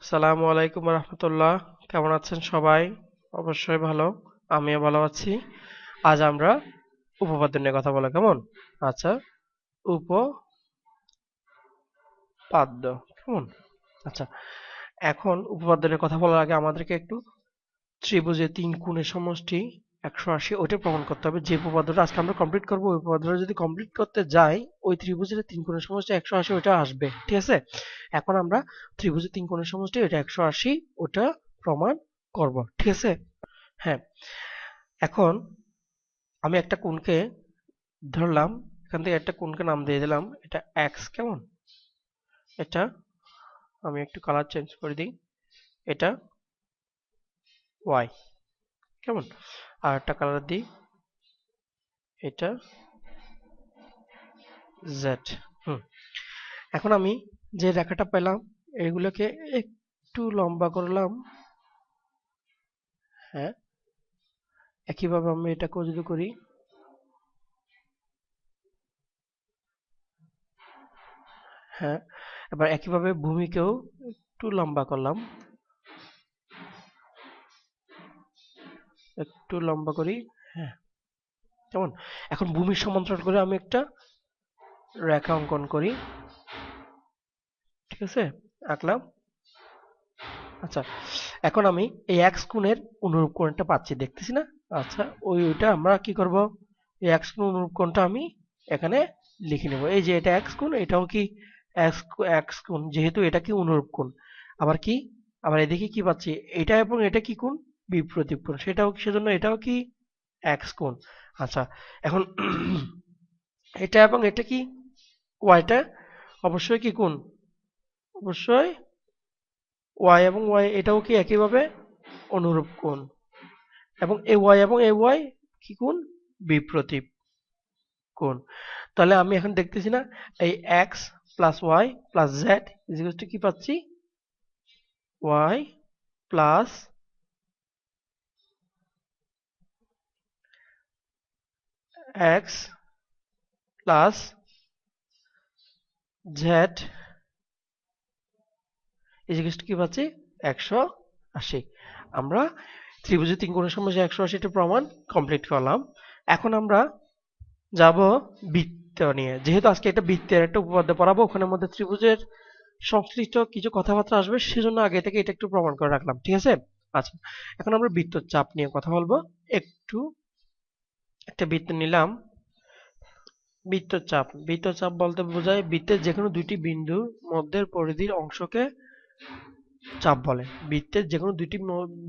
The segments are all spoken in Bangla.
আসসালামু আলাইকুম রহমতুল্লাহ। কেমন আছেন সবাই? অবশ্যই ভালো। আমিও ভালো আছি। আজ আমরা উপপাদ্য নিয়ে কথা বলা কেমন? আচ্ছা, উপপাদ্য কেমন? আচ্ছা, এখন উপপাদ্য নিয়ে কথা বলার আগে আমাদেরকে একটু ত্রিভুজের তিন কোণের সমষ্টি 180 ওইটা প্রমাণ করতে হবে। যে উপপাদ্যটা আজকে আমরা কমপ্লিট করব, ওই উপপাদ্যটা যদি কমপ্লিট করতে যাই, ওই ত্রিভুজের তিন কোণের সমষ্টি 180 ওইটা আসবে। ঠিক আছে? এখন আমরা ত্রিভুজের তিন কোণের সমষ্টি ওইটা 180 ওটা প্রমাণ করব। ঠিক আছে? হ্যাঁ, এখন আমি একটা কোণকে ধরলাম, এখান থেকে একটা কোণকে নাম দিয়ে দিলাম, এটা এক্স কেমন? এটা আমি একটু কালার চেঞ্জ করে দিই, এটা ওয়াই কেমন? আর একটা কালার দিই, এটা জেড। হুম, এখন আমি যে রেখাটা পেলাম এগুলোকে একটু লম্বা করলাম। হ্যাঁ, একইভাবে আমি এটাকেও যদি করি, হ্যাঁ, এবার একইভাবে ভূমিকেও একটু লম্বা করলাম, একটু লম্বা করি। হ্যাঁ, কেমন? এখন ভূমির সমান্তরাল করে আমি একটা রেখা অঙ্কন করি। ঠিক আছে? আঁকলাম। আচ্ছা, এখন আমি এই এক্স কোণের অনুরূপ কোণটা পাচ্ছি, দেখতেছি না? আচ্ছা, ওইটা আমরা কি করব? এই এক্স কোণ অনুরূপ কোণটা আমি এখানে লিখে নেব। এই যে এটা এক্স কোণ, এটাও কি এক্স এক্স কোণ, যেহেতু এটা কি অনুরূপ কোণ। আবার কি, আবার এদিকে কি পাচ্ছি, এটা এবং এটা কি কোণ? বিপরীত কোণ। সেটাও সেজন্য এটাও কি এক্স কোণ। আচ্ছা, এখন এটা এবং এটা কি, ওয়াইটা অবশ্যই কি কোণ? অবশ্যই ওয়াই এবং ওয়াই এটাও কি একইভাবে অনুরূপ কোণ, এবং এ ওয়াই এবং এ ওয়াই কি কোণ? বিপ্রতীপ কোণ। তাহলে আমি এখন দেখতেছি না, এই X plus Y plus Z equals to কি পাচ্ছি? Y plus x plus Z equals to কি পাচ্ছি? 180। আমরা ত্রিভুজের তিন কোণের সমষ্টি 180 টা প্রমাণ কমপ্লিট করলাম। এখন আমরা যাব বৃত্ত নিয়ে। যেহেতু আজকে একটা বৃত্তের একটা উপপাদ্য পড়াবো, ওখানের মধ্যে ত্রিভুজের সংশ্লিষ্ট কিছু কথাবার্তা আসবে, সেজন্য আগে থেকে এটা একটু প্রমাণ করে রাখলাম। ঠিক আছে? আচ্ছা, এখন আমরা বৃত্তচাপ চাপ নিয়ে কথা বলবো। একটু একটা বৃত্ত নিলাম। বৃত্তচাপ বলতে বোঝায় বৃত্তের যেকোনো দুইটি বিন্দুর মধ্যের পরিধির অংশকে চাপ বলে। বৃত্তের যেকোনো দুইটি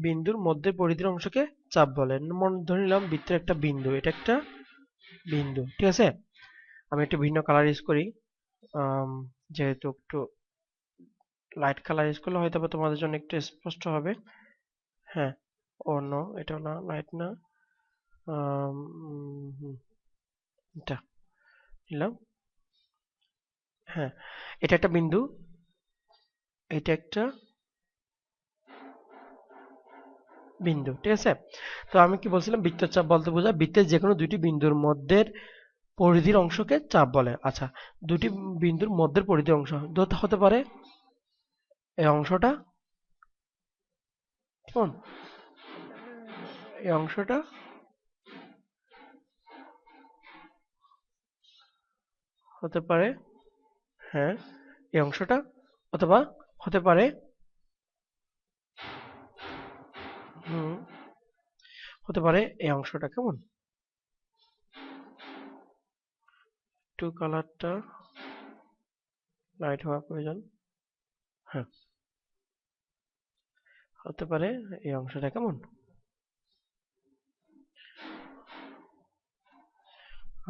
বিন্দুর মধ্যে পরিধির অংশকে চাপ বলে। ধরে নিলাম বৃত্তের একটা বিন্দু, এটা একটা বিন্দু। ঠিক আছে? আমি একটু ভিন্ন কালার ইউজ করি, আম, যেহেতু একটু লাইট কালার ইউজ করলে হয়তো বা তোমাদের জন্য একটু স্পষ্ট হবে। হ্যাঁ, ও নো, এটা না, লাইট না। আম, হুম, এটা নিলাম। হ্যাঁ, এটা একটা বিন্দু, এটা একটা বিন্দু। ঠিক আছে? তো আমি কি বলছিলাম, বৃত্তচাপ বলতে বোঝায় বৃত্তের যে কোনো দুইটি বিন্দুর মধ্যের পরিধির অংশকে চাপ বলে। আচ্ছা, দুটি বিন্দুর মধ্যের পরিধির অংশ হতে পারে এই অংশটা, কেমন? এই অংশটা হতে পারে, হ্যাঁ, এই অংশটা, অথবা হতে পারে, হুম, হতে পারে এই অংশটা। কেমন? একটু কালারটা লাইট হওয়া প্রয়োজন। হ্যাঁ, হতে পারে এই অংশটা। কেমন?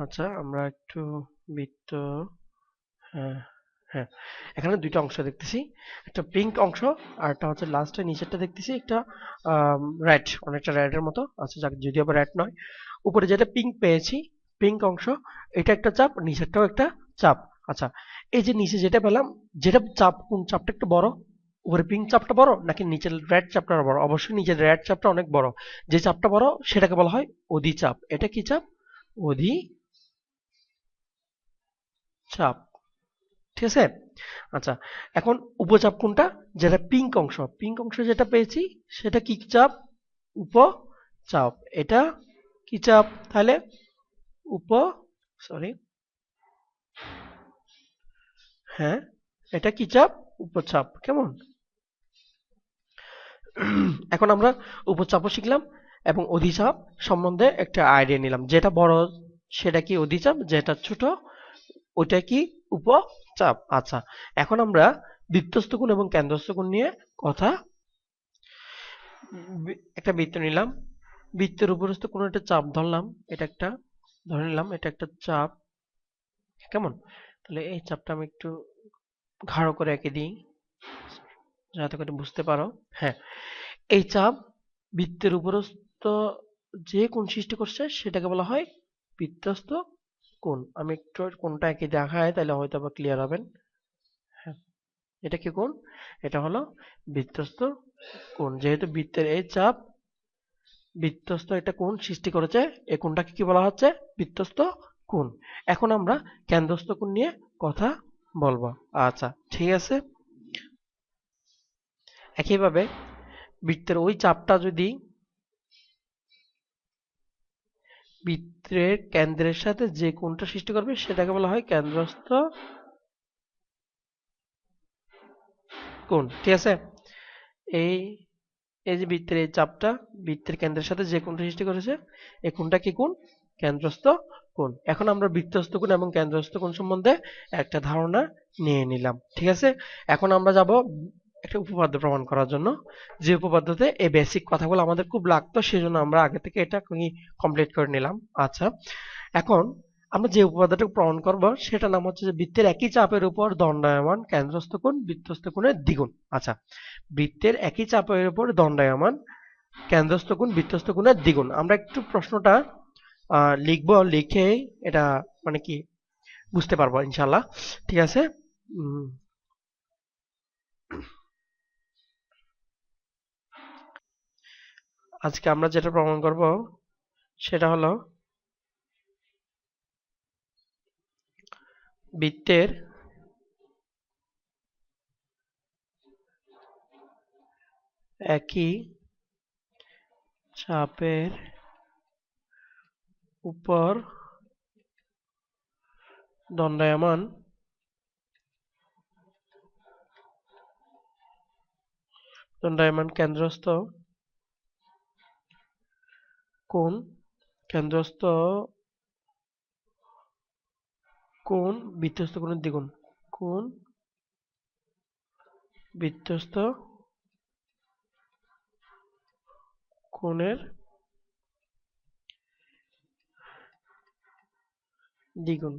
আচ্ছা, আমরা একটু বৃত্ত, হ্যাঁ, হ্যাঁ, এখানে দুইটা অংশ দেখতেছি, একটা পিঙ্ক অংশ আর একটা হচ্ছে লাস্টে নিচেরটা দেখতেছি একটা রেড, অনেকটা রেড এর মতো। আচ্ছা, যাক, যদিও আবার রেড নয়। উপরে যেটা পিঙ্ক পেয়েছি, পিঙ্ক অংশ, এটা একটা চাপ, নিচেরটাও একটা চাপ। আচ্ছা, এই যে নিচে যেটা পেলাম, যেটা চাপ, কোন চাপটা একটু বড়? উপরে পিঙ্ক চাপটা বড় নাকি নিচের রেড চাপটা বড়? অবশ্যই নিচের রেড চাপটা অনেক বড়। যে চাপটা বড় সেটাকে বলা হয় অধিচাপ। এটা কি চাপ? অধিচাপ। ঠিক আছে। আচ্ছা, এখন উপচাপ কোনটা? যেটা পিঙ্ক অংশ যেটা পেয়েছি সেটা কি চাপ? উপচাপ। এটা কি চাপ তাহলে? উপ সরি, হ্যাঁ, এটা কি চাপ? উপচাপ। কেমন? এখন আমরা উপচাপও শিখলাম এবং অধিচাপ সম্বন্ধে একটা আইডিয়া নিলাম। যেটা বড় সেটা কি অধিচাপ, যেটা ছোট ওইটা কি উপচাপ। আচ্ছা, এখন আমরা বৃত্তস্থ কোণ এবং কেন্দ্রস্থ কোণ নিয়ে কথা। একটা বৃত্ত নিলাম, বৃত্তের উপরস্থ কোণ একটা চাপ ধরলাম, এটা একটা ধরে নিলাম, এটা একটা চাপ। কেমন? তাহলে এই চাপটা আমি একটু গাঢ় করে এঁকে দিই যাতে করে বুঝতে পারো। হ্যাঁ, এই চাপ বৃত্তের উপরস্থ যে কোণ সৃষ্টি করছে সেটাকে বলা হয় বৃত্তস্থ কোণ। আমি একটু কোণটা এঁকে দেখাই তাহলে হয়তো আবার ক্লিয়ার হবেন। হ্যাঁ, এটা কি কোণ? এটা হলো বৃত্তস্থ কোণ। যেহেতু বৃত্তের এই চাপ বৃত্তস্থ একটা কোণ সৃষ্টি করেছে, এই কোণটাকে কি বলা হচ্ছে? বৃত্তস্থ কোণ। এখন আমরা কেন্দ্রস্থ কোণ নিয়ে কথা বলবো। আচ্ছা, ঠিক আছে। একইভাবে বৃত্তের ওই চাপটা যদি বৃত্তের কেন্দ্রের সাথে যে কোণটা সৃষ্টি করবে সেটাকে বলা হয় কেন্দ্রস্থ কোণ। ঠিক আছে। এই এই যে বৃত্তের এই চাপটা বৃত্তের কেন্দ্রের সাথে যে কোণটা সৃষ্টি করেছে এই কোণটা কি কোণ? কেন্দ্রস্থ কোণ। এখন আমরা বৃত্তস্থ কোণ এবং কেন্দ্রস্থ কোণ সম্বন্ধে একটা ধারণা নিয়ে নিলাম। ঠিক আছে। এখন আমরা যাব একটা উপপাদ্য প্রমাণ করার জন্য, যে উপপাদ্যতে এই বেসিক কথাগুলো আমাদের খুব লাগতো, সেজন্য আমরা আগে থেকে এটা কমপ্লিট করে নিলাম। আচ্ছা, এখন আমরা যে উপপাদ্যটা প্রমাণ করব সেটা নাম হচ্ছে যে বৃত্তের একই চাপের উপর দণ্ডায়মান কেন্দ্রস্থ কোণ বৃত্তস্থ কোণের দ্বিগুণ। আচ্ছা, বৃত্তের একই চাপের উপর দণ্ডায়মান কেন্দ্রস্থ কোণ বৃত্তস্থ কোণের দ্বিগুণ। আমরা একটু প্রশ্নটা লিখবো, লিখে এটা মানে কি বুঝতে পারবো ইনশাল্লাহ। ঠিক আছে। উম, আজকে আমরা যেটা প্রমাণ করব সেটা হলো বৃত্তের একই চাপের উপর দণ্ডায়মান কেন্দ্রস্থ কোণ কেন্দ্রস্থ কোণ বৃত্তস্থ কোণের দ্বিগুণ। কোণ বৃত্তস্থ কোণের দ্বিগুণ।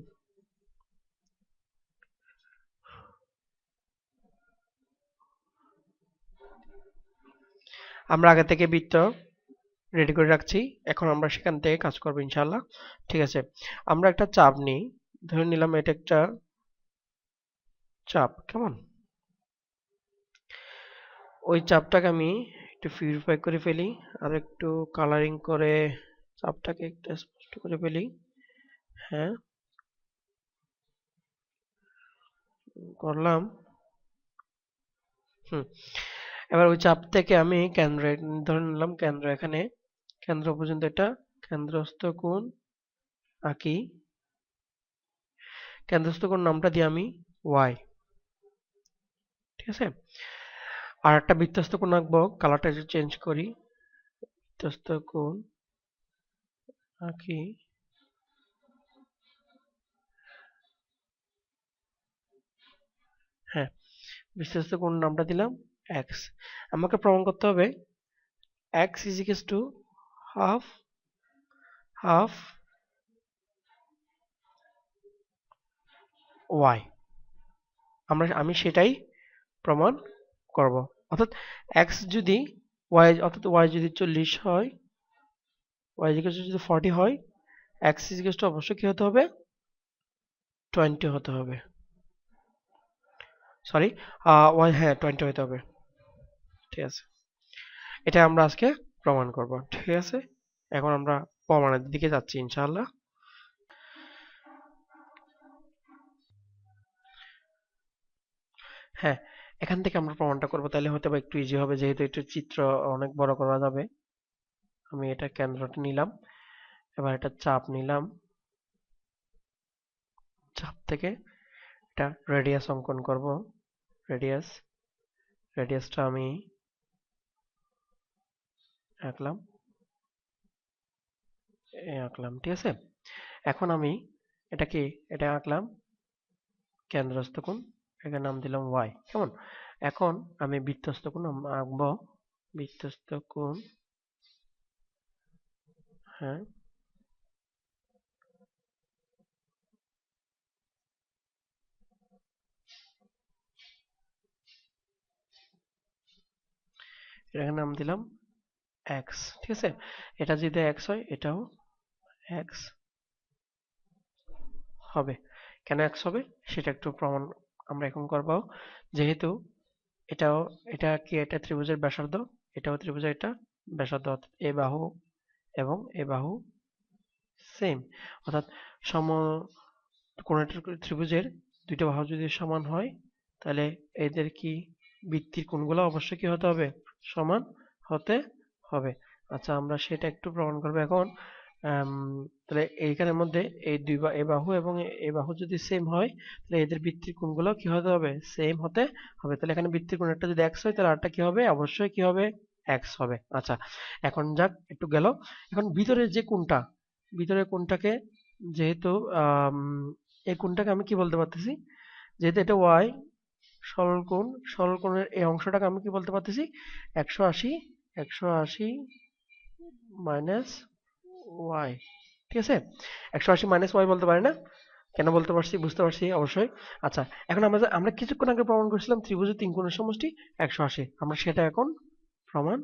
আমরা আগে থেকে বৃত্ত রেডি করে রাখছি, এখন আমরা সেখান থেকে কাজ করবো ইনশাল্লাহ। ঠিক আছে। আমরা একটা চাপ নিই, ধরে নিলাম এটা একটা চাপ। কেমন? ওই চাপটাকে আমি একটু পিউরিফাই করে ফেলি, আর একটু কালারিং করে চাপটাকে একটু স্পষ্ট করে ফেলি। হ্যাঁ, করলাম। হুম, এবার ওই চাপ থেকে আমি কেন্দ্র ধরে নিলাম, কেন্দ্র এখানে, কেন্দ্র পর্যন্ত এটা কেন্দ্রস্থ কোণ আঁকি। কেন্দ্রস্থ কোণ নামটা দিই আমি ওয়াই। ঠিক আছে। আর একটা বৃত্তস্থ কোণ আঁকবো, কালারটা একটু চেঞ্জ করি। বৃত্তস্থ কোণ আঁকি। হ্যাঁ, বৃত্তস্থ কোণ নামটা দিলাম এক্স। আমাকে প্রমাণ করতে হবে X is equals to half half Y. আমি সেটাই প্রমাণ করব। অর্থাৎ এক্স যদি ওয়াই, অর্থাৎ ওয়াই যদি 40 হয়, ওয়াই ইকুয়ালস যদি 40 হয়, এক্স ইজ ইকুয়ালস টু অবশ্যই কি হতে হবে? 20 হতে হবে। সরি, ওয়াই, হ্যাঁ 20 হতে হবে। ঠিক আছে, এটা আমরা আজকে প্রমাণ করব। ঠিক আছে, এখন আমরা প্রমাণের দিকে যাচ্ছি ইনশাআল্লাহ। হ্যাঁ, এখান থেকে আমরা প্রমাণটা করবো, তাহলে হয়তো বা একটু ইজি হবে, যেহেতু একটু চিত্র অনেক বড় করা যাবে। আমি এটা কেন্দ্রটা নিলাম, এবার এটা চাপ নিলাম, চাপ থেকে এটা রেডিয়াস অঙ্কন করব। রেডিয়াস, রেডিয়াসটা আমি আঁকলাম, আঁকলাম, ঠিক আছে। এখন আমি এটা কি, এটা আঁকলাম কেন্দ্রস্থ কোণ, এটার নাম দিলাম ওয়াই, কেমন। এখন আমি বৃত্তস্থ কোণ আঁকবো, বৃত্তস্থ কোণ, হ্যাঁ, এটার নাম দিলাম এক্স, ঠিক আছে। এটা যদি এক্স হয় এটাও এক্স হবে। কেন এক্স হবে সেটা একটু প্রমাণ আমরা এখন করব। যেহেতু এটাও, এটা কি, এটা ত্রিভুজের ব্যাসার্ধ, এটাও ত্রিভুজের এটা ব্যাসার্ধ, অর্থাৎ এ বাহু এবং এ বাহু সেম, অর্থাৎ সম কোন একটা ত্রিভুজের দুইটা বাহু যদি সমান হয়, তাহলে এদের কি বৃত্তির কোণগুলো অবশ্যই কি হতে হবে, সমান হতে হবে। আচ্ছা, আমরা সেটা একটু প্রমাণ করবো এখন। আম, তাহলে এইখানের মধ্যে এই এ বাহু এবং এ বাহু যদি সেম হয়, তাহলে এদের বৃত্তির কোণগুলো কি হতে হবে, সেম হতে হবে। তাহলে এখানে বৃত্তির কোণ একটা যদি এক্স হয়, তাহলে আরটা কি হবে, অবশ্যই কি হবে, এক্স হবে। আচ্ছা, এখন যাক একটু গেল। এখন ভিতরের যে কোণটা, ভিতরের কোণটাকে, যেহেতু আম, এই কোণটাকে আমি কি বলতে পারতেছি, যেহেতু এটা ওয়াই সরল কোণ, সরল কোণের এই অংশটাকে আমি কি বলতে পারতেছি, 180, 180 মাইনাস ওয়াই, ঠিক আছে। 180 মাইনাস ওয়াই বলতে পারি না, কেন বলতে পারছি বুঝতে পারছি অবশ্যই। আচ্ছা, এখন আমরা আমরা কিছুক্ষণ আগে প্রমাণ করেছিলাম ত্রিভুজের তিন কোণের সমষ্টি 180, আমরা সেটা এখন প্রমাণ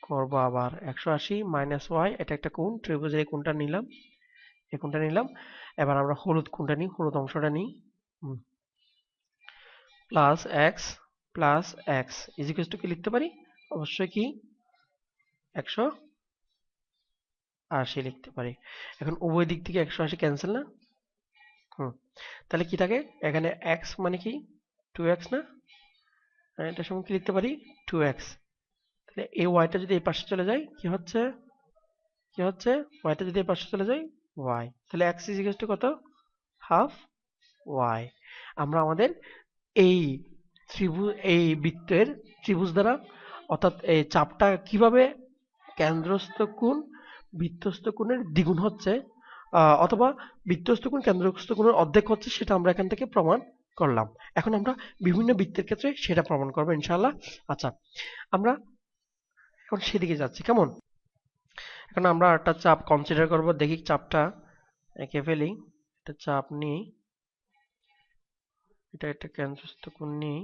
করব আবার। 180 মাইনাস ওয়াই, এটা একটা কোণ, ত্রিভুজের এই কোণটা নিলাম, এই কোণটা নিলাম। এবার আমরা হলুদ কোণটা নিই, হলুদ অংশটা নিই, plus x, plus x is equals to কি লিখতে পারি, অবশ্যই কি 180 লিখতে পারি। এখন উভয় দিক থেকে 180 ক্যান্সেল না, হুম, তাহলে কি থাকে এখানে, এক্স মানে কি 2x না, এটার সঙ্গে কি লিখতে পারি 2x। তাহলে এই ওয়াইটা যদি এই পাশে চলে যায় কি হচ্ছে, কি হচ্ছে, ওয়াইটা যদি এই পাশে চলে যায় ওয়াই, তাহলে এক্স ইজিকালস টু কত, হাফ ওয়াই। আমরা আমাদের এই ত্রিভুজ, এই বৃত্তের ত্রিভুজ দ্বারা, অর্থাৎ এই চাপটা কিভাবে কেন্দ্রস্থ কোণ বৃত্তস্থ কোণের দ্বিগুণ হচ্ছে, অথবা বৃত্তস্থ কোণ কেন্দ্রস্থ কোণের অর্ধেক হচ্ছে, সেটা আমরা এখান থেকে প্রমাণ করলাম। এখন আমরা বিভিন্ন বৃত্তের ক্ষেত্রে সেটা প্রমাণ করবো ইনশাআল্লাহ। আচ্ছা, আমরা এখন সেদিকে যাচ্ছি, কেমন। এখন আমরা একটা চাপ কনসিডার করব, দেখি চাপটা এঁকে ফেলি, একটা চাপ নিই, এটা একটা কেন্দ্রস্থ কোণ নিই,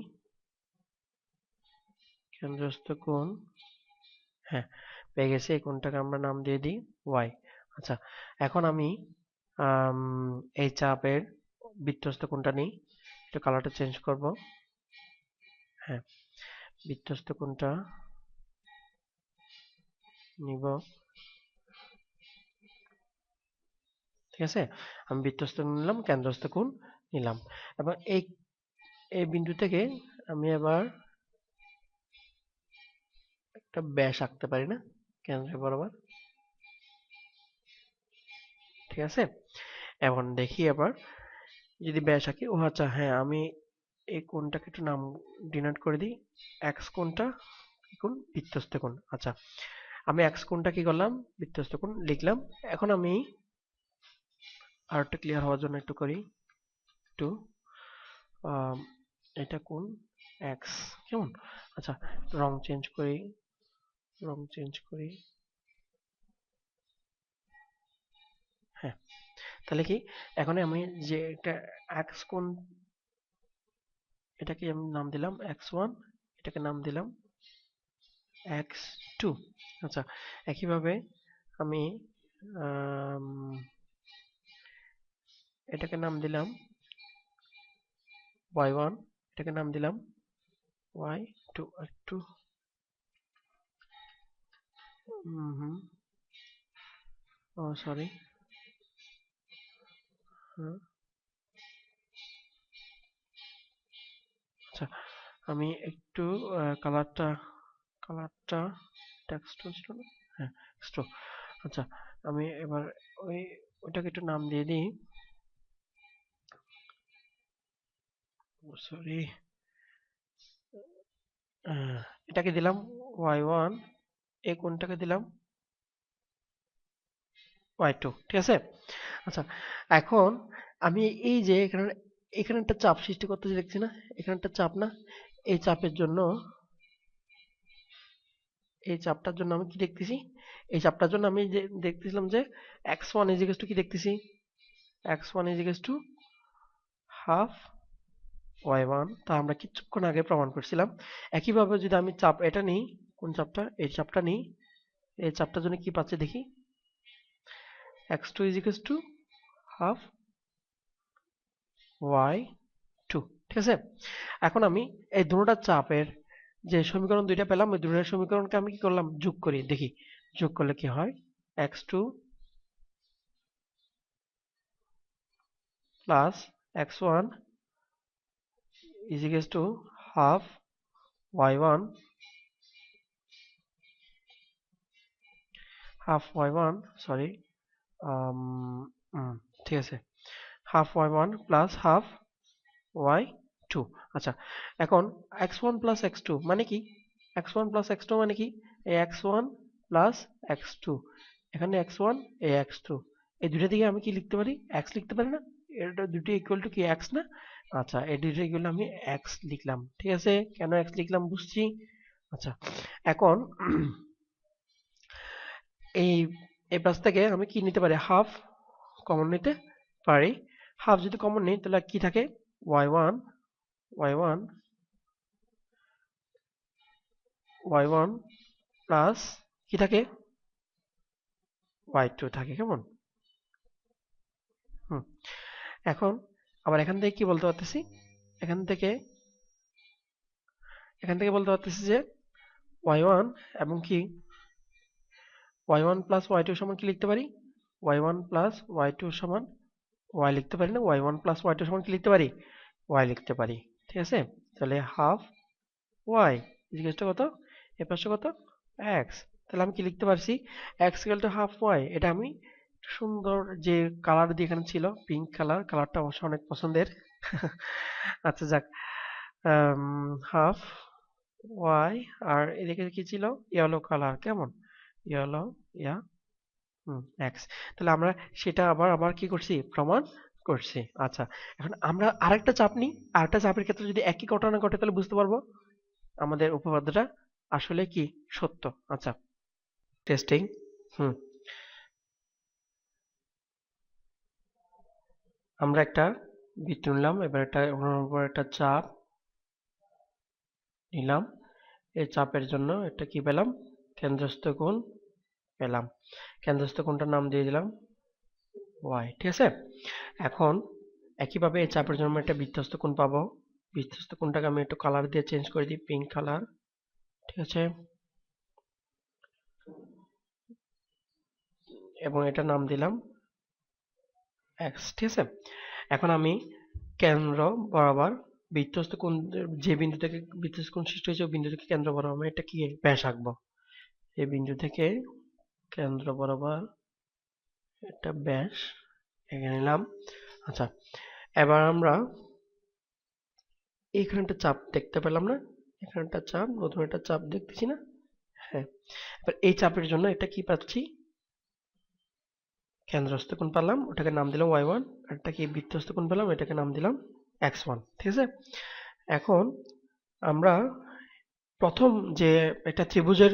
কেন্দ্রস্থ কোণ, হ্যাঁ, পেয়ে গেছি। এই কোণটাকে আমরা নাম দিয়ে দিই ওয়াই। আচ্ছা, এখন আমি আম, এই চাপের বৃত্তস্থ কোণটা নিই, একটু কালারটা চেঞ্জ করব, হ্যাঁ, বৃত্তস্থ কোণটা নিব, ঠিক আছে। আমি বৃত্তস্থ নিলাম, কেন্দ্রস্থ কোণ নিলাম। এবার এই এই বিন্দু থেকে আমি এবার একটা ব্যাস আঁকতে পারি না, কেন্দ্রের বরাবর, ঠিক আছে। এখন দেখি এবার যদি ব্যাস আঁকি, ও আচ্ছা হ্যাঁ, আমি এই কোণটাকে একটু নাম ডিনোট করে দিই, এক্স কোণটা কি কোণ, বৃত্তস্থ কোণ। আচ্ছা, আমি এক্স কোণটা কি করলাম, বৃত্তস্থ কোণ লিখলাম। এখন আমি আর একটু ক্লিয়ার হওয়ার জন্য একটু করি, একটু আম, এটা কোণ এক্স, কেমন। আচ্ছা, রং চেঞ্জ করি, রং চেঞ্জ করি, হ্যাঁ, তাহলে কি, এখন আমি যে এটা এক্স কোণ, এটাকে আমি নাম দিলাম x1, এটাকে নাম দিলাম x2। আচ্ছা, একইভাবে আমি আম, এটাকে নাম দিলাম y1, এটাকে নাম দিলাম y2, একটু হুম, ও সরি, আচ্ছা, আমি একটু কালারটা কালারটা টেক্সট ছিল না, হ্যাঁ টেক্সট। আচ্ছা, আমি এবার ওই ওইটাকে একটু নাম দিয়ে দিই। সরি, এটাকে দিলাম y1, এই কোণটাকে দিলাম y2, ঠিক আছে। আচ্ছা, এখন আমি এই যে এখানে এখানে একটা চাপ সৃষ্টি করতেছি দেখছি না, এখানে একটা চাপ না, এই চাপের জন্য, এই চাপটার জন্য আমি কি দেখতেছি, এই চাপটার জন্য আমি যে দেখতেছিলাম যে x1 ইজ ইকুয়াল টু কি দেখতেছি, x1 is equal to half y1, তা আমরা কিছুক্ষণ আগে প্রমাণ করছিলাম। একইভাবে যদি আমি চাপ এটা নিই, কোন চাপটা, এই চাপটা নিই, এই চাপটার জন্য কি পাচ্ছি দেখি, x2 is equal to half y2, ঠিক আছে। এখন আমি এই দুটোটা চাপের যে সমীকরণ দুইটা পেলাম, ওই দুটোর সমীকরণকে আমি কি করলাম, যোগ করি দেখি, যোগ করলে কি হয়, x2 plus x1 is equals to half y1, sorry, um, ঠিক আছে, half y1 plus half y2। আচ্ছা, এখন x1 প্লাস x2 মানে কি, x1 প্লাস x2 মানে কি, এই x1 প্লাস x2, এখানে x1 এই x2, এই দুটো দিকে আমি কি লিখতে পারি, x লিখতে পারি না, এটা দুটো ইকুয়াল টু কি x না। আচ্ছা, এই দুটো ইকুয়াল আমি x লিখলাম, ঠিক আছে। কেন x লিখলাম বুঝছি। আচ্ছা, এখন এই এই পাশ থেকে আমি কি নিতে পারি, হাফ কমন নিতে পারি। হাফ যদি কমন নিই তাহলে কি থাকে, y1 y1 y1 প্লাস কি থাকে, y2 থাকে, কেমন। হুম, এখন আবার এখান থেকে কি বলতে পারতেছি, এখান থেকে বলতে পারতেছি যে y1 এবং কি y1 প্লাস y2 সমান কি লিখতে পারি, y1 প্লাস y2 সমান y লিখতে পারি না, y1 প্লাস y2 সমান কি লিখতে পারি, y লিখতে পারি, ঠিক আছে। তাহলে হাফ y ইকুয়াল টু কত, এর পাশে কত, x। তাহলে আমি কি লিখতে পারছি, x equal to half y। এটা আমি সুন্দর যে কালার দিয়ে এখানে ছিল, পিঙ্ক কালার, কালারটা অবশ্য অনেক পছন্দের। আচ্ছা যাক, হাফ y, আর এদিকে কি ছিল, ইয়েলো কালার, কেমন, ইয়েলো, ইয়া, x। তাহলে আমরা সেটা আবার কি করছি, প্রমাণ করছি। আচ্ছা, এখন আমরা আরেকটা চাপ নিই, আরেকটা চাপের ক্ষেত্রে যদি একই ঘটনা ঘটে তাহলে বুঝতে পারবো আমাদের উপপাদ্যটা আসলে কি সত্য। আচ্ছা, টেস্টিং। হুম, আমরা একটা বৃত্ত নিলাম, এবার ওনার উপর একটা চাপ নিলাম, এই চাপের জন্য একটা কি পেলাম, কেন্দ্রস্থ কোণ পেলাম, কেন্দ্রস্থ কোণটার নাম দিয়ে দিলাম y, ঠিক আছে। এখন একইভাবে এই চাপের জন্য আমরা একটা বৃত্তস্থ কোণ পাবো, বৃত্তস্থ কোণটাকে আমি একটু কালার দিয়ে চেঞ্জ করে দিই, পিঙ্ক কালার, ঠিক আছে। এবং এটা নাম দিলাম x, ঠিক আছে। এখন আমি কেন্দ্র বরাবর বৃত্তস্থ কোণ, যে বিন্দু থেকে বৃত্তস্থ কোণ সৃষ্টি হয়েছে ওই বিন্দু থেকে কেন্দ্র বরাবর আমি এটা কি ব্যাস আঁকবো, এই বিন্দু থেকে কেন্দ্র বরাবর একটা ব্যাস এঁকে নিলাম। আচ্ছা, এবার আমরা এখানে একটা চাপ দেখতে পেলাম না, এখানে একটা চাপ, নতুন একটা চাপ দেখতেছি না, হ্যাঁ। এবার এই চাপের জন্য এটা কি পাচ্ছি, কেন্দ্রস্থ কোণ পেলাম, ওটাকে নাম দিলাম y1, আর এটা কি বৃত্তস্থ কোণ পেলাম, এটাকে নাম দিলাম x1, ঠিক আছে। এখন আমরা প্রথম যে একটা ত্রিভুজের,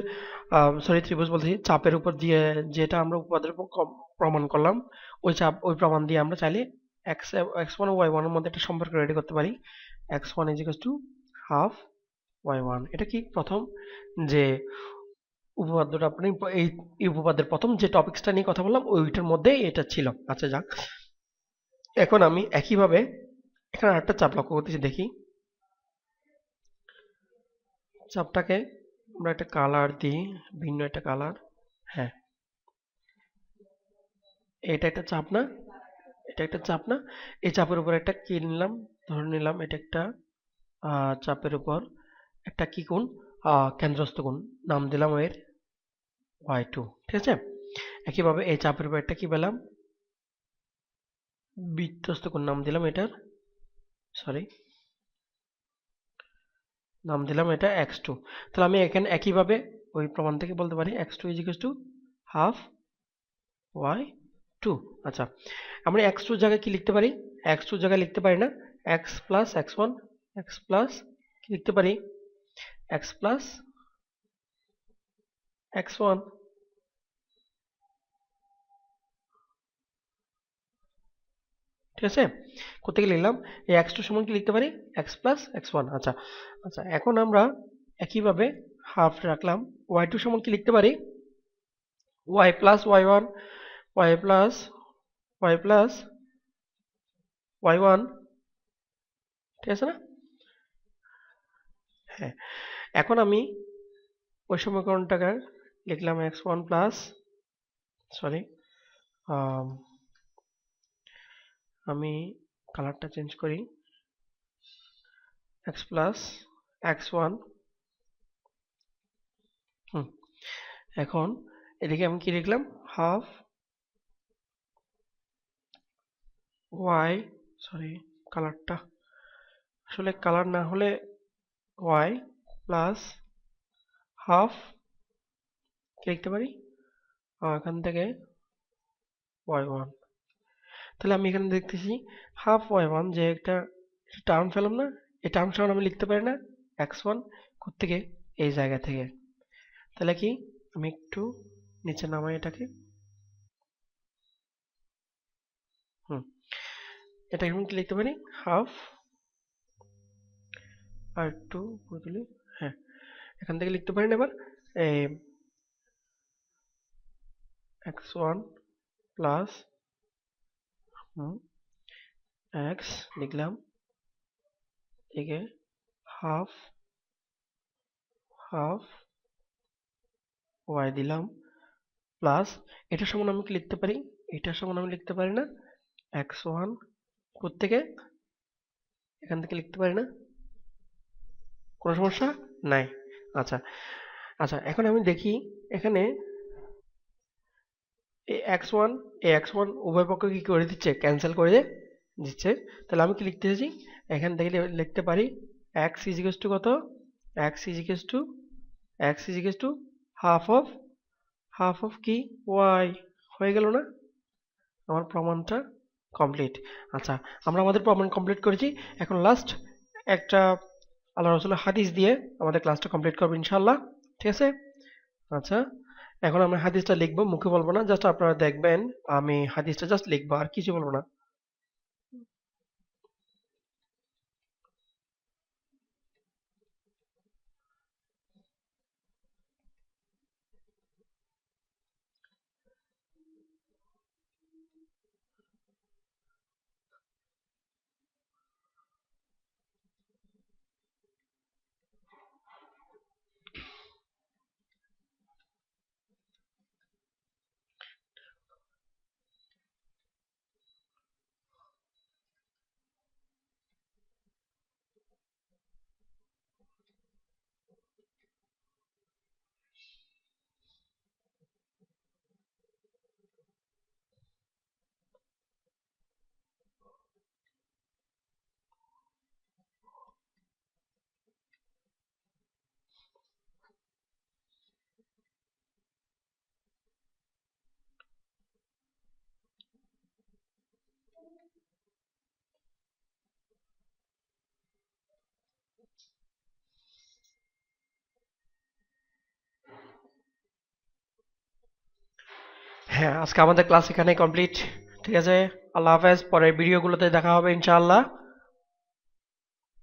ত্রিভুজ বলতেছি, চাপের উপর দিয়ে যেটা আমরা উপপাদ্যের প্রমাণ করলাম, ওই চাপ, ওই প্রমাণ দিয়ে আমরা চাইলে x1 ও y1 এর মধ্যে একটা সম্পর্ক রেডি করতে পারি, x1 is equals to half y1। এটা কি প্রথম যে উপপাদ্যটা, আপনি এই উপপাদ্যের প্রথম যে টপিকসটা নিয়ে কথা বললাম ওইটার মধ্যে এটা ছিল। আচ্ছা যাক, এখন আমি একইভাবে এখানে আরেকটা চাপ লক্ষ্য করতেছি, দেখি চাপটাকে আমরা একটা কালার দিই, ভিন্ন একটা কালার, হ্যাঁ, এটা একটা চাপ না, এটা একটা চাপ না, এই চাপের উপর একটা কি নিলাম, ধরে নিলাম এটা একটা চাপের উপর একটা কি কোণ, কেন্দ্রস্থ কোণ, নাম দিলাম এর y2, ঠিক আছে। একইভাবে এই চাপের উপর একটা কি পেলাম, বৃত্তস্থ কোণ, নাম দিলাম এটার, সরি, নাম দিলাম এটা x2। তাহলে আমি এখানে একইভাবে ওই প্রমাণ থেকে বলতে পারি x2 is equals to half y2। আচ্ছা, আমরা x2 জায়গায় কি লিখতে পারি, x2 জায়গায় লিখতে পারি না, x plus x1, x plus কি লিখতে পারি, x প্লাস x1, ঠিক আছে। কোথেকে লিখলাম, এই x2 সমান কি লিখতে পারি, x প্লাস x1। আচ্ছা, আচ্ছা এখন আমরা একইভাবে হাফ রাখলাম, y2 সমান কি লিখতে পারি, y plus y1, y plus y plus y1, ঠিক আছে না। হ্যাঁ, এখন আমি ওই সমীকরণটাকে লিখলাম x1 প্লাস, সরি, আমি কালারটা চেঞ্জ করি, x প্লাস x1। এখন এদিকে আমি কি লিখলাম, হাফ y, সরি কালারটা, আসলে কালার না হলে y প্লাস হাফ কি লিখতে পারি, এখান থেকে y1। তাহলে আমি এখানে দেখতেছি হাফ y1, যে একটা টার্ম পেলাম না, এই টার্ম সমান আমি লিখতে পারি না x1 কোত্থেকে, এই জায়গা থেকে। তাহলে কি, আমি একটু নিচে নামাই এটাকে, হুম, এটা এখন কি লিখতে পারি, হাফ আর একটু উপরে তুলি, হ্যাঁ, এখান থেকে লিখতে পারি না এবার, x1 প্লাস x লিখলাম, থেকে হাফ হাফ y দিলাম, প্লাস এটা সমান আমি কি লিখতে পারি, এটা সমান আমি লিখতে পারি না x1 কোত্থেকে, এখান থেকে লিখতে পারি না, কোনো সমস্যা নাই। আচ্ছা, আচ্ছা এখন আমি দেখি এখানে এই x1, এই x1 উভয় পক্ষ কি করে দিচ্ছে, ক্যান্সেল করে দিচ্ছে। তাহলে আমি কি লিখতে চাইছি, এখান থেকে লিখতে পারি x is equals to কত, x is equals to, x is equals to half of কি y, হয়ে গেল না, আমার প্রমাণটা কমপ্লিট। আচ্ছা, আমরা আমাদের প্রমাণ কমপ্লিট করেছি। এখন লাস্ট একটা আল্লাহ রসুলের হাদিস দিয়ে আমাদের ক্লাসটা কমপ্লিট করবো ইনশাল্লাহ, ঠিক আছে। আচ্ছা, এখন আমি হাদিসটা লিখবো, মুখে বলবো না, জাস্ট আপনারা দেখবেন, আমি হাদিসটা জাস্ট লিখবো, আর কিছু বলবো না। হ্যাঁ, আজকে আমাদের ক্লাস এখানেই কমপ্লিট, ঠিক আছে। আল্লাহ হাফেজ, পরের ভিডিওগুলোতে দেখা হবে ইনশাআল্লাহ।